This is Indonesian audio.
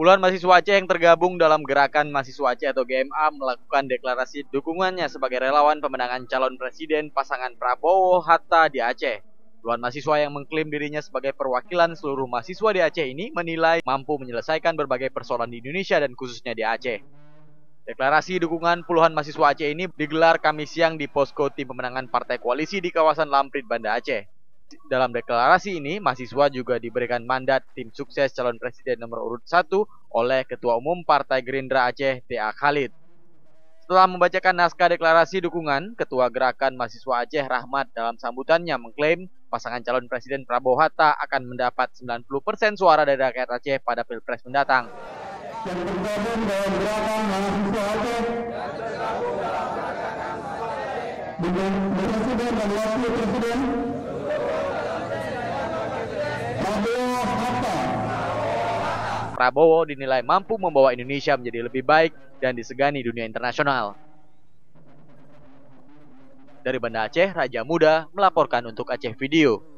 Puluhan mahasiswa Aceh yang tergabung dalam Gerakan Mahasiswa Aceh atau GMA melakukan deklarasi dukungannya sebagai relawan pemenangan calon presiden pasangan Prabowo Hatta di Aceh. Puluhan mahasiswa yang mengklaim dirinya sebagai perwakilan seluruh mahasiswa di Aceh ini menilai mampu menyelesaikan berbagai persoalan di Indonesia dan khususnya di Aceh. Deklarasi dukungan puluhan mahasiswa Aceh ini digelar Kamis siang di posko tim pemenangan partai koalisi di kawasan Lamprit, Banda Aceh. Dalam deklarasi ini, mahasiswa juga diberikan mandat tim sukses calon presiden nomor urut 1 oleh Ketua Umum Partai Gerindra Aceh, T.A. Khalid. Setelah membacakan naskah deklarasi dukungan, Ketua Gerakan Mahasiswa Aceh Rahmat dalam sambutannya mengklaim pasangan calon presiden Prabowo Hatta akan mendapat 90% suara dari rakyat Aceh pada Pilpres mendatang. Yang tergabung dalam Gerakan Mahasiswa Aceh dengan presiden dan wakil presiden Prabowo Hatta. Prabowo dinilai mampu membawa Indonesia menjadi lebih baik dan disegani dunia internasional. Dari Banda Aceh, Raja Muda melaporkan untuk Aceh Video.